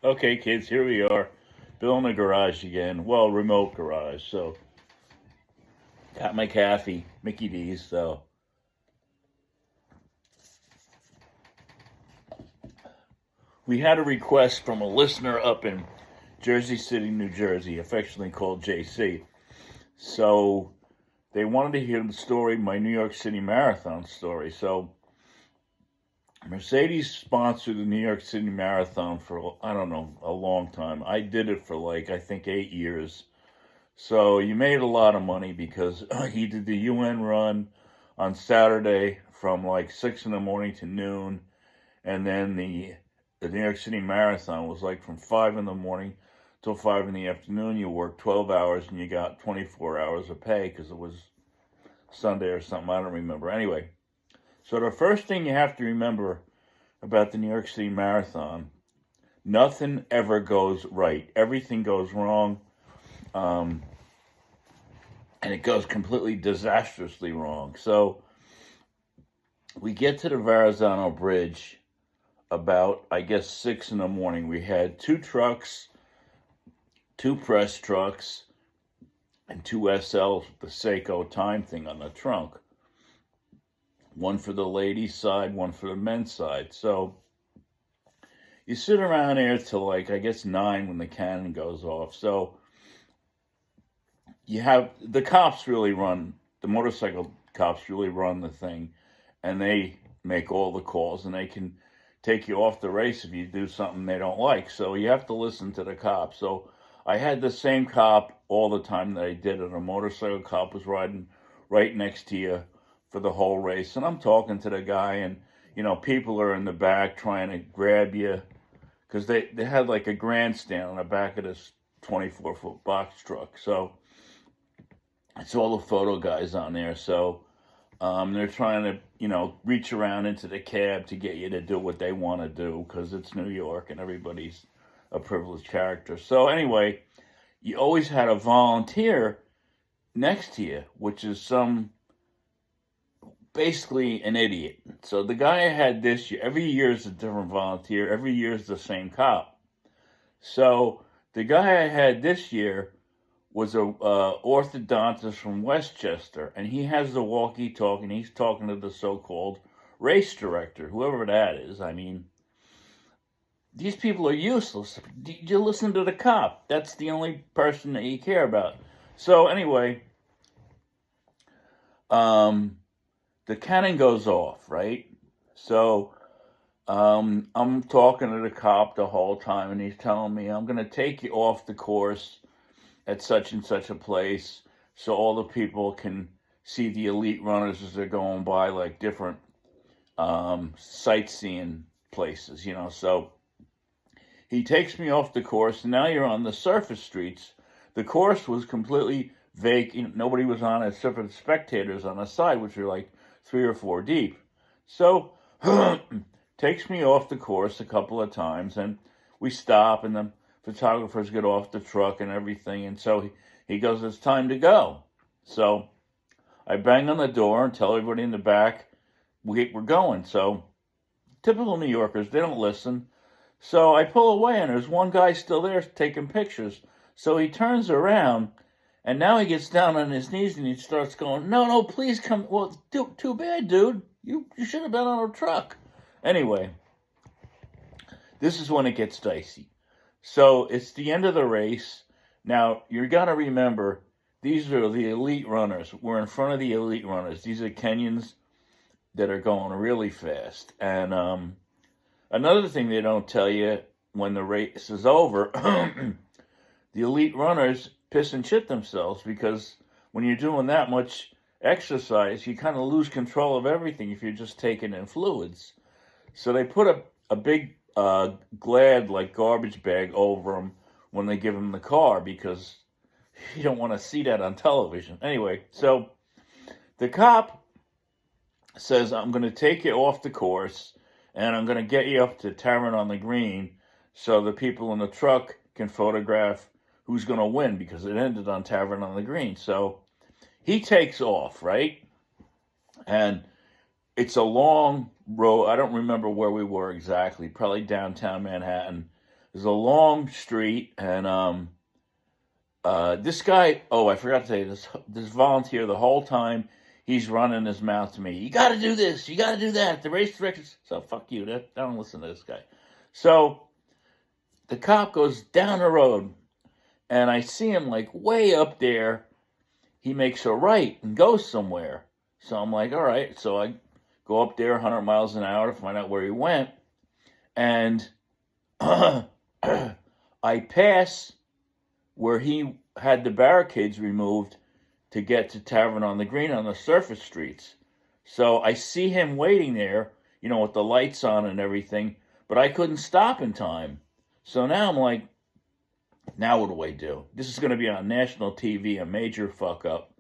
Okay, kids, here we are. Building a garage again. Well, remote garage. So, got my Kathy, Mickey D's. So, we had a request from a listener up in Jersey City, New Jersey, affectionately called JC. So, they wanted to hear the story, my New York City Marathon story. So, Mercedes sponsored the New York City Marathon for, I don't know, a long time. I did it for I think 8 years. So you made a lot of money because he did the UN run on Saturday from 6 in the morning to noon, and then the New York City Marathon was from 5 in the morning till 5 in the afternoon. You worked 12 hours and you got 24 hours of pay because it was Sunday or something. I don't remember. Anyway, so the first thing you have to remember about the New York City Marathon, nothing ever goes right. Everything goes wrong. And it goes completely disastrously wrong. So we get to the Verrazano Bridge about, I guess, 6 in the morning. We had two trucks, two press trucks, and two SLs with the Seiko time thing on the trunk. One for the ladies' side, one for the men's side. So you sit around there till I guess 9 when the cannon goes off. So you have the cops really run, the motorcycle cops really run the thing, and they make all the calls, and they can take you off the race if you do something they don't like. So you have to listen to the cops. So I had the same cop all the time that I did it. A motorcycle cop was riding right next to you for the whole race, and I'm talking to the guy, and people are in the back trying to grab you because they had a grandstand on the back of this 24-foot box truck. So it's all the photo guys on there. So they're trying to, reach around into the cab to get you to do what they want to do because it's New York and everybody's a privileged character. So anyway, you always had a volunteer next to you, which is basically an idiot. So the guy I had this year, every year is a different volunteer. Every year is the same cop. So the guy I had this year was a orthodontist from Westchester, and he has the walkie-talkie, and he's talking to the so-called race director, whoever that is. I mean, these people are useless. You listen to the cop. That's the only person that you care about. So anyway, the cannon goes off, right? So I'm talking to the cop the whole time, and he's telling me, I'm going to take you off the course at such and such a place so all the people can see the elite runners as they're going by different sightseeing places, So he takes me off the course, and now you're on the surface streets. The course was completely vacant. Nobody was on it except for the spectators on the side, which are 3 or 4 deep. So takes me off the course a couple of times, and we stop, and the photographers get off the truck and everything, and so he goes, it's time to go. So I bang on the door and tell everybody in the back we're going. So typical New Yorkers, they don't listen. So I pull away, and there's one guy still there taking pictures. So he turns around, and now he gets down on his knees and he starts going, no, please come. Well, too bad, dude. You should have been on a truck. Anyway, this is when it gets dicey. So it's the end of the race. Now, you got to remember, these are the elite runners. We're in front of the elite runners. These are Kenyans that are going really fast. And another thing they don't tell you when the race is over, the elite runners piss and shit themselves because when you're doing that much exercise, you kind of lose control of everything if you're just taking in fluids. So they put a big Glad garbage bag over them when they give them the car because you don't want to see that on television. Anyway, so the cop says, I'm going to take you off the course and I'm going to get you up to Tavern on the Green so the people in the truck can photograph who's going to win because it ended on Tavern on the Green. So he takes off, right? And it's a long road. I don't remember where we were exactly, probably downtown Manhattan. There's a long street, and this guy. Oh, I forgot to say this volunteer the whole time he's running his mouth to me. You got to do this. You got to do that. The race directors. So fuck you. I don't listen to this guy. So the cop goes down the road, and I see him like way up there. He makes a right and goes somewhere. So I'm like, all right. So I go up there 100 miles an hour to find out where he went. And I pass where he had the barricades removed to get to Tavern on the Green on the surface streets. So I see him waiting there, with the lights on and everything, but I couldn't stop in time. So now I'm like, now what do I do? This is going to be on national TV, a major fuck up.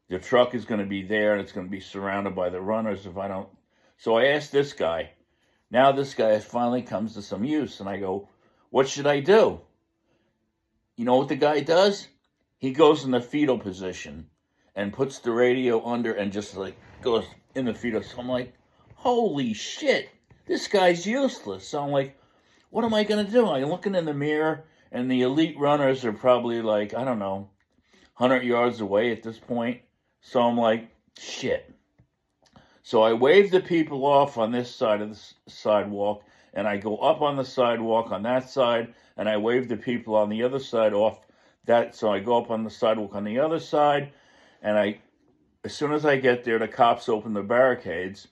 The truck is going to be there, and it's going to be surrounded by the runners if I don't. So I asked this guy. Now this guy finally comes to some use, and I go, what should I do? You know what the guy does? He goes in the fetal position and puts the radio under and just like goes in the fetal. So I'm like, holy shit, this guy's useless. So I'm like, what am I going to do? I'm looking in the mirror, and the elite runners are probably like, I don't know, 100 yards away at this point. So I'm like, shit. So I wave the people off on this side of the sidewalk, and I go up on the sidewalk on that side, and I wave the people on the other side off that. So I go up on the sidewalk on the other side, and as soon as I get there, the cops open the barricades,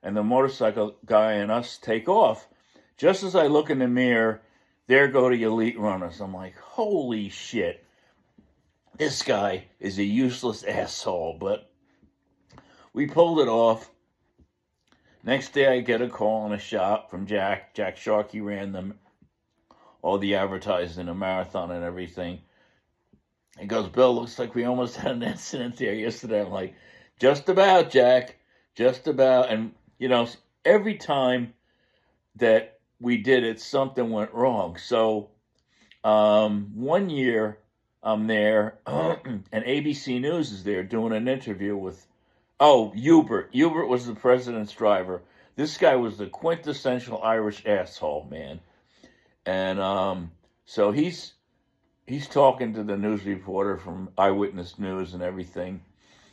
and the motorcycle guy and us take off. Just as I look in the mirror, there go the elite runners. I'm like, holy shit. This guy is a useless asshole, but we pulled it off. Next day, I get a call in a shop from Jack Sharkey ran them, all the advertising, the marathon and everything. He goes, Bill, looks like we almost had an incident there yesterday. I'm like, just about, Jack, just about. And, every time that we did it, something went wrong. So one year I'm there, and ABC News is there doing an interview with, Hubert. Hubert was the president's driver. This guy was the quintessential Irish asshole, man. And so he's talking to the news reporter from Eyewitness News and everything.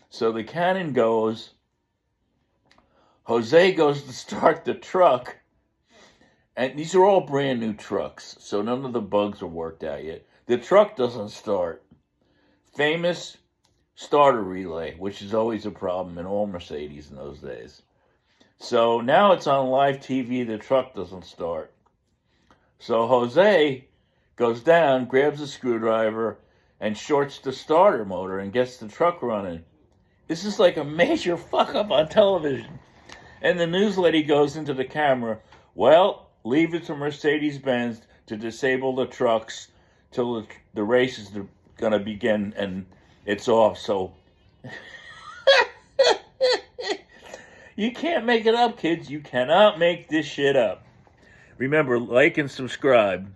So the cannon goes. Jose goes to start the truck. And these are all brand new trucks, so none of the bugs are worked out yet. The truck doesn't start. Famous starter relay, which is always a problem in all Mercedes in those days. So now it's on live TV, the truck doesn't start. So Jose goes down, grabs a screwdriver, and shorts the starter motor and gets the truck running. This is like a major fuck up on television. And the news lady goes into the camera, well, leave it to Mercedes-Benz to disable the trucks till the race is going to begin and it's off. So you can't make it up, kids. You cannot make this shit up. Remember, like and subscribe.